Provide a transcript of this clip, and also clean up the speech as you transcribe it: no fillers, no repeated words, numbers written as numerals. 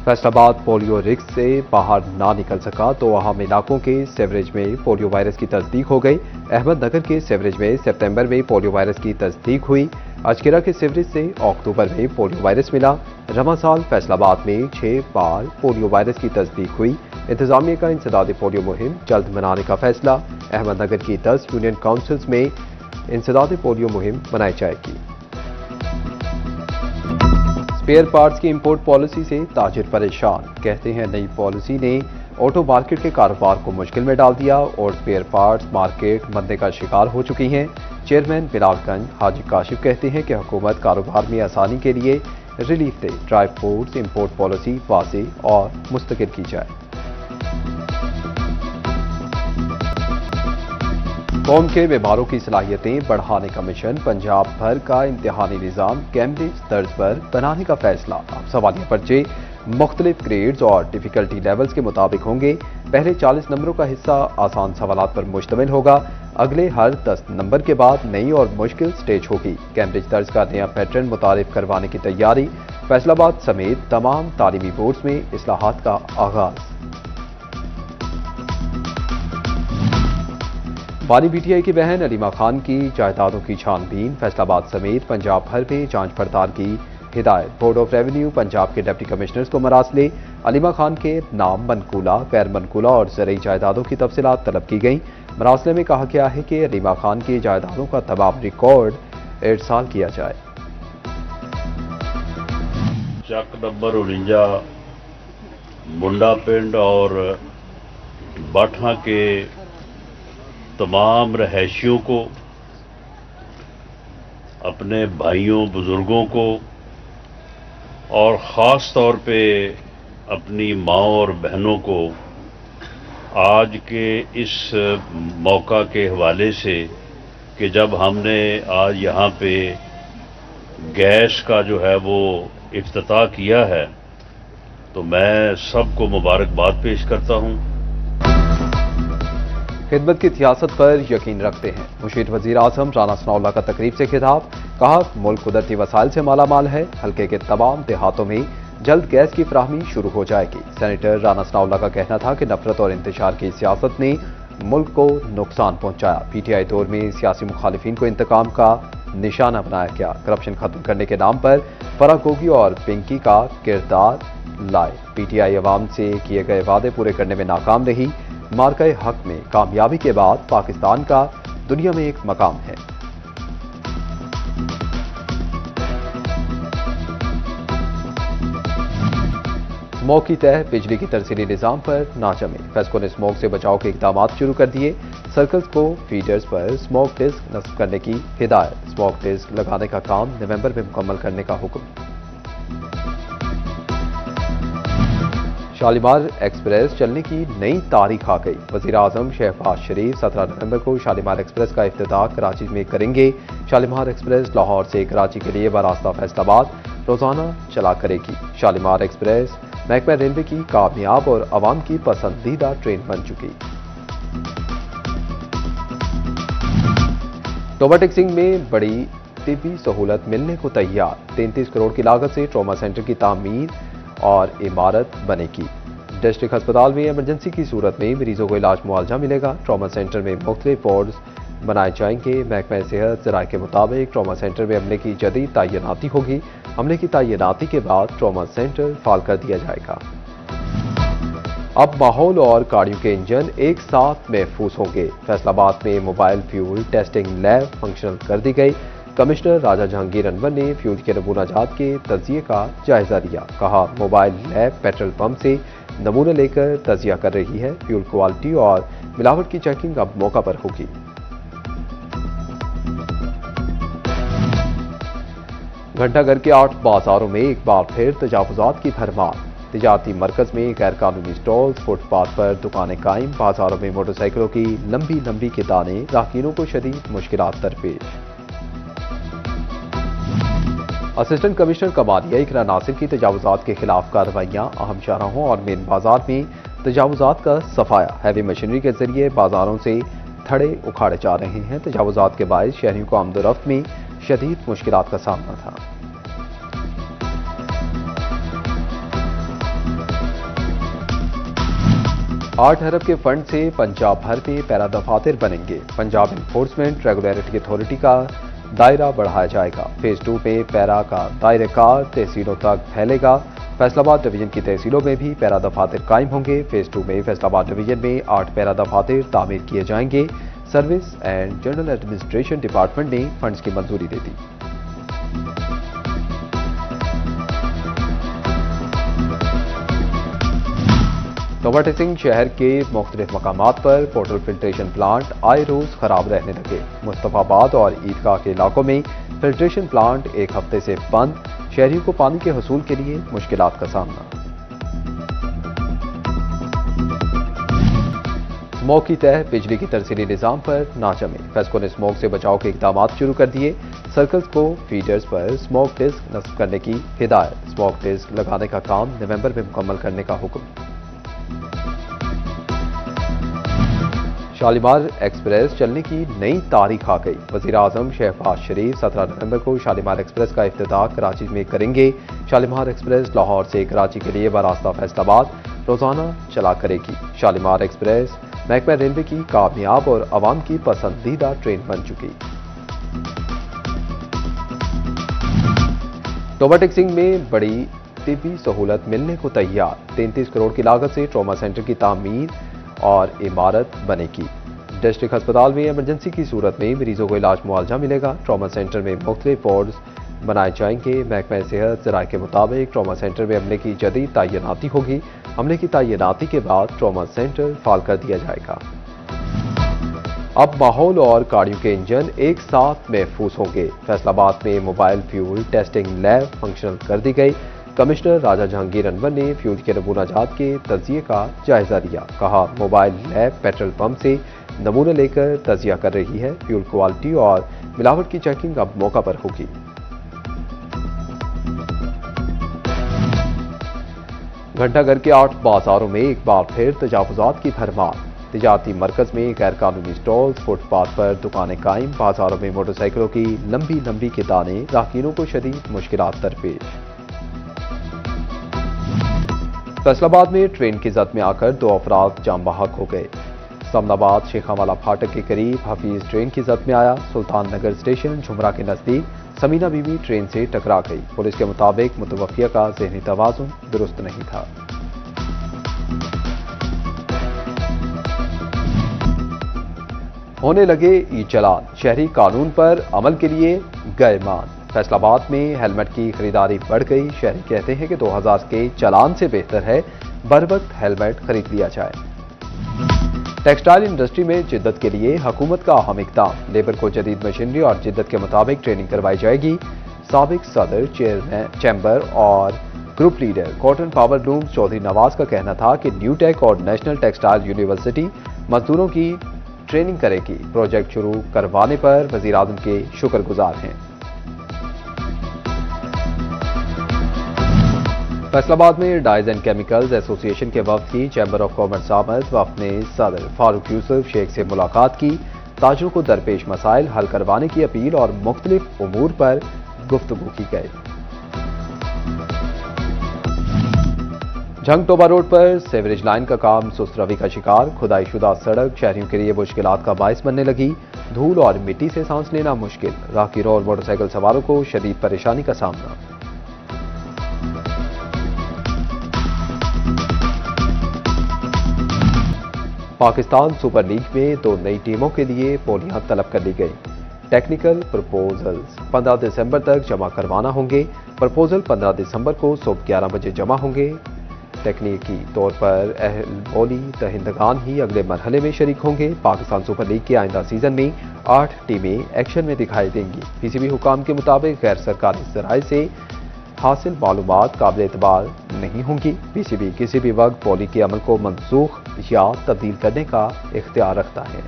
Faisalabad polio risk से बाहर ना निकल सका तो अहम इलाकों के सीवरेज में पोलियो वायरस की तस्दीक हो गई। अहमदनगर के सीवरेज में सितंबर में पोलियो वायरस की तस्दीक हुई। अजकेरा के सीवरेज से अक्टूबर में पोलियो वायरस मिला। रमा साल फैसलाबाद में 6 बार पोलियो वायरस की तस्दीक हुई। इंतजामिया का इंसदाद पोलियो मुहिम जल्द मनाने का फैसला। अहमदनगर की 10 यूनियन काउंसिल्स में इंसदाद पोलियो मुहिम मनाई जाएगी। स्पेयर पार्ट्स की इंपोर्ट पॉलिसी से ताजिर परेशान। कहते हैं नई पॉलिसी ने ऑटो मार्केट के कारोबार को मुश्किल में डाल दिया और स्पेयर पार्ट्स मार्केट मंदे का शिकार हो चुकी हैं। चेयरमैन बिलालगंज हाजी काशिफ कहते हैं कि हुकूमत कारोबार में आसानी के लिए रिलीफ दे। ड्राई फ्रूट्स इंपोर्ट पॉलिसी वाज़ेह और मुस्तकिल की जाए। कौम के बीमारों की सलाहियतें बढ़ाने का मिशन। पंजाब भर का इम्तिहानी निज़ाम कैम्ब्रिज तर्ज पर बनाने का फैसला। अब सवालिया पर्चे मुख्तलिफ ग्रेड्स और डिफिकल्टी लेवल्स के मुताबिक होंगे। पहले 40 नंबरों का हिस्सा आसान सवालात पर मुश्तमिल होगा। अगले हर 10 नंबर के बाद नई और मुश्किल स्टेज होगी। कैम्ब्रिज तर्ज का नया पैटर्न मुतारिफ करवाने की तैयारी। फैसलाबाद समेत तमाम तालीमी बोर्ड्स में इस्लाहात का आगाज। बानी पीटीआई की बहन अलीमा खान की जायदादों की छानबीन। फैसलाबाद समेत पंजाब भर में जांच पड़ताल की हिदायत। बोर्ड ऑफ रेवेन्यू पंजाब के डिप्टी कमिश्नर्स को मरासले अलीमा खान के नाम मनकूला, गैर मनकूला और ज़रई जायदादों की तफसीलात तलब की गई। मरासले में कहा गया है कि अलीमा खान की जायदादों का तमाम रिकॉर्ड इरसाल किया जाए। चक नंबर 49 मुंडा पिंड और बाठा के तमाम रहायशियों को, अपने भाइयों बुजुर्गों को और ख़ास तौर पे अपनी माँ और बहनों को आज के इस मौका के हवाले से कि जब हमने आज यहाँ पे गैस का जो है वो इफ्तिताह किया है, तो मैं सबको मुबारकबाद पेश करता हूँ। खिदमत की सियासत पर यकीन रखते हैं। मुशीर वजीर आजम राना सनाउल्लाह का तकरीब से खिताब। कहा मुल्क कुदरती वसाइल से माला माल है। हल्के के तमाम देहातों में जल्द गैस की फराहमी शुरू हो जाएगी। सेनेटर राना सनाउल्लाह का कहना था कि नफरत और इंतशार की सियासत ने मुल्क को नुकसान पहुंचाया। पीटीआई दौर में सियासी मुखालिफिन को इंतकाम का निशाना बनाया गया। करप्शन खत्म करने के नाम पर फराह गोगी और पिंकी का किरदार लाए। पीटीआई अवाम से किए गए वादे पूरे करने में नाकाम रही। मार्के हक में कामयाबी के बाद पाकिस्तान का दुनिया में एक मकाम है। स्मोक की तह बिजली की तरसीली निजाम पर ना जमे। फेस्को ने स्मोक से बचाव के इकदाम शुरू कर दिए। सर्कल्स को फीडर्स पर स्मोक डिस्क नस्ब करने की हिदायत। स्मोक डिस्क लगाने का काम नवंबर में मुकम्मल करने का हुक्म। शालीमार एक्सप्रेस चलने की नई तारीख आ गई। वजीर आजम शहबाज शरीफ 17 नवंबर को शालीमार एक्सप्रेस का इफ्तिताह कराची में करेंगे। शालीमार एक्सप्रेस लाहौर से कराची के लिए बरास्ता फैसलाबाद रोजाना चला करेगी। शालीमार एक्सप्रेस महकमा रेलवे की कामयाब और अवाम की पसंदीदा ट्रेन बन चुकी। ट्रॉमा टेक्सिंग में बड़ी तिब्बी सहूलत मिलने को तैयार। 33 करोड़ की लागत से ट्रॉमा सेंटर की तामीर और इमारत बनेगी। डिस्ट्रिक्ट अस्पताल में इमरजेंसी की सूरत में मरीजों को इलाज मुआवजा मिलेगा। ट्रॉमा सेंटर में मुख्तलिफ वार्ड्स बनाए जाएंगे। महकमा सेहत ज़राए के मुताबिक ट्रॉमा सेंटर में अमले की जदीद तैनाती होगी। अमले की तैनाती के बाद ट्रॉमा सेंटर फाल कर दिया जाएगा। अब माहौल और गाड़ियों के इंजन एक साथ महफूज होंगे। फैसलाबाद में mobile fuel testing lab functional कर दी गई। कमिश्नर राजा जहांगीर अनवर ने फ्यूल के नमूना जात के तजिए का जायजा लिया। कहा मोबाइल लैब पेट्रोल पंप से नमूना लेकर तजिया कर रही है। फ्यूल क्वालिटी और मिलावट की चेकिंग अब मौका पर होगी। घंटाघर के 8 बाजारों में एक बार फिर तजावुजात की भरमार। तिजारती मरकज में गैर कानूनी स्टॉल्स, फुटपाथ पर दुकानें कायम। बाजारों में मोटरसाइकिलों की लंबी लंबी कितानें। राहगीरों को शदीद मुश्किलात दरपेश। असिस्टेंट कमिश्नर कमालिया इकरा नासिर की तजावुजात के खिलाफ कार्रवाइयां। अहम शाहराहों और मेन बाजार में तजावुजात का सफाया। हैवी मशीनरी के जरिए बाजारों से थड़े उखाड़े जा रहे हैं। तजावुजात के बायस शहरियों को आमदोरफ्त में शदीद मुश्किलात का सामना था। 8 अरब के फंड से पंजाब भर में पैरा दफातर बनेंगे। पंजाब इन्फोर्समेंट रेगुलेटरी अथॉरिटी का दायरा बढ़ाया जाएगा। फेज 2 में पैरा का दायरेकार तहसीलों तक फैलेगा। फैसलाबाद डिवीजन की तहसीलों में भी पैरा दफातर कायम होंगे। फेज 2 में फैसलाबाद डिवीजन में 8 पैरा दफातर तामीर किए जाएंगे। Service and general administration department ने फंड्स की मंजूरी दे दी। नौबत सिंह शहर के मुख्तलिफ मकामात पर पोर्टल फिल्ट्रेशन प्लांट आए रोज खराब रहने लगे। मुस्तफाबाद और ईदगाह के इलाकों में फिल्ट्रेशन प्लांट एक हफ्ते से बंद। शहरियों को पानी के हसूल के लिए मुश्किलात का सामना। स्मोक की तह बिजली की तरसीली निजाम पर ना जमे। फेस्को ने स्मोक से बचाव के इकदाम शुरू कर दिए। सर्कल्स को फीडर्स पर स्मोक डिस्क नस्ब करने की हिदायत। स्मोक डिस्क लगाने का काम नवंबर में मुकम्मल करने का हुक्म। शालीमार एक्सप्रेस चलने की नई तारीख आ गई। वजीर आजम शहबाज शरीफ 17 नवंबर को शालीमार एक्सप्रेस का इफ्तिताह कराची में करेंगे। शालीमार एक्सप्रेस लाहौर से कराची के लिए बरास्ता फैसलाबाद रोजाना चला करेगी। शालीमार एक्सप्रेस महकमा रेलवे की कामयाब और आवाम की पसंदीदा ट्रेन बन चुकी। नौबत सिंह में बड़ी तिब्बी सहूलत मिलने को तैयार। 33 करोड़ की लागत से ट्रॉमा सेंटर की तामीर और इमारत बनेगी। डिस्ट्रिक्ट अस्पताल में इमरजेंसी की सूरत में मरीजों को इलाज मुआवजा मिलेगा। ट्रॉमा सेंटर में मुख्तलिफ वार्ड्स बनाए जाएंगे। महकमा सेहत ज़राए के मुताबिक ट्रॉमा सेंटर में अमले की जदीद तैनाती होगी। अमले की तैनाती के बाद ट्रॉमा सेंटर फाल कर दिया जाएगा। अब माहौल और गाड़ियों के इंजन एक साथ महफूज होंगे। फैसलाबाद में mobile fuel testing lab functional कर दी गई। कमिश्नर राजा जहांगीर अनवर ने फ्यूल के नमूना जात के तजिए का जायजा लिया। कहा, मोबाइल लैब पेट्रोल पंप से नमूने लेकर तजिया कर रही है। फ्यूल क्वालिटी और मिलावट की चेकिंग अब मौका पर होगी। घंटाघर के 8 बाजारों में एक बार फिर तजावुजात की भरमार। तिजारती मरकज में गैर कानूनी स्टॉल्स, फुटपाथ पर दुकानें कायम। बाजारों में मोटरसाइकिलों की लंबी लंबी कितानें। राहगीरों को शदीद मुश्किलात दरपेश। फैसलाबाद में ट्रेन की जद में आकर 2 अफराद जाम बहक हो गए। समनाबाद शेखावाला फाटक के करीब हफीज ट्रेन की जद में आया। सुल्तान नगर स्टेशन झुमरा के नजदीक समीना बीवी ट्रेन से टकरा गई। पुलिस के मुताबिक मुतवक्किया का ज़हनी तवाज़ुन दुरुस्त नहीं था। होने लगे ई चलान। शहरी कानून पर अमल के लिए गए मान। फैसलाबाद में हेलमेट की खरीदारी बढ़ गई। शहरी कहते हैं कि 2000 के चालान से बेहतर है बर वक्त हेलमेट खरीद लिया जाए। टेक्सटाइल इंडस्ट्री में जिद्दत के लिए हुकूमत का अहम इक़दाम। लेबर को जदीद मशीनरी और जिद्दत के मुताबिक ट्रेनिंग करवाई जाएगी। साबिक सदर चेयरमैन चैम्बर और group leader cotton power loom Chaudhry Nawaz का कहना था कि न्यू टेक और नेशनल टेक्सटाइल यूनिवर्सिटी मजदूरों की ट्रेनिंग करेगी। प्रोजेक्ट शुरू करवाने पर वजीर आज़म के शुक्रगुजार हैं। फैसलाबाद में डाइज एंड केमिकल्स एसोसिएशन के वफ्द की चैम्बर ऑफ कॉमर्स आमद। वफ्द ने सदर फारूक यूसुफ शेख से मुलाकात की। ताजरों को दरपेश मसाइल हल करवाने की अपील और मुख्तलिफ उमूर पर गुफ्तगू की गई। झंग टोबा रोड पर सेवरेज लाइन का काम सुस्त रवि का शिकार। खुदाई शुदा सड़क शहरियों के लिए मुश्किलात का बायस बनने लगी। धूल और मिट्टी से सांस लेना मुश्किल। राहगीरों और मोटरसाइकिल सवारों को शदीद परेशानी का सामना। पाकिस्तान सुपर लीग में 2 नई टीमों के लिए बोलियां तलब कर ली गई। टेक्निकल प्रपोजल्स 15 दिसंबर तक जमा करवाना होंगे। प्रपोजल 15 दिसंबर को सुबह 11 बजे जमा होंगे। तकनीकी तौर पर अहल बोली दहिंदगान ही अगले मरहले में शरीक होंगे। पाकिस्तान सुपर लीग के आइंदा सीजन में 8 टीमें एक्शन में दिखाई देंगी। पीसीबी हुकाम के मुताबिक गैर सरकारी ज़राए से हासिल मालूमात काबिल एतबार नहीं होंगी। पीसीबी किसी भी वक्त बोली के अमल को मनसूख या तब्दील करने का इख्तियार रखता है।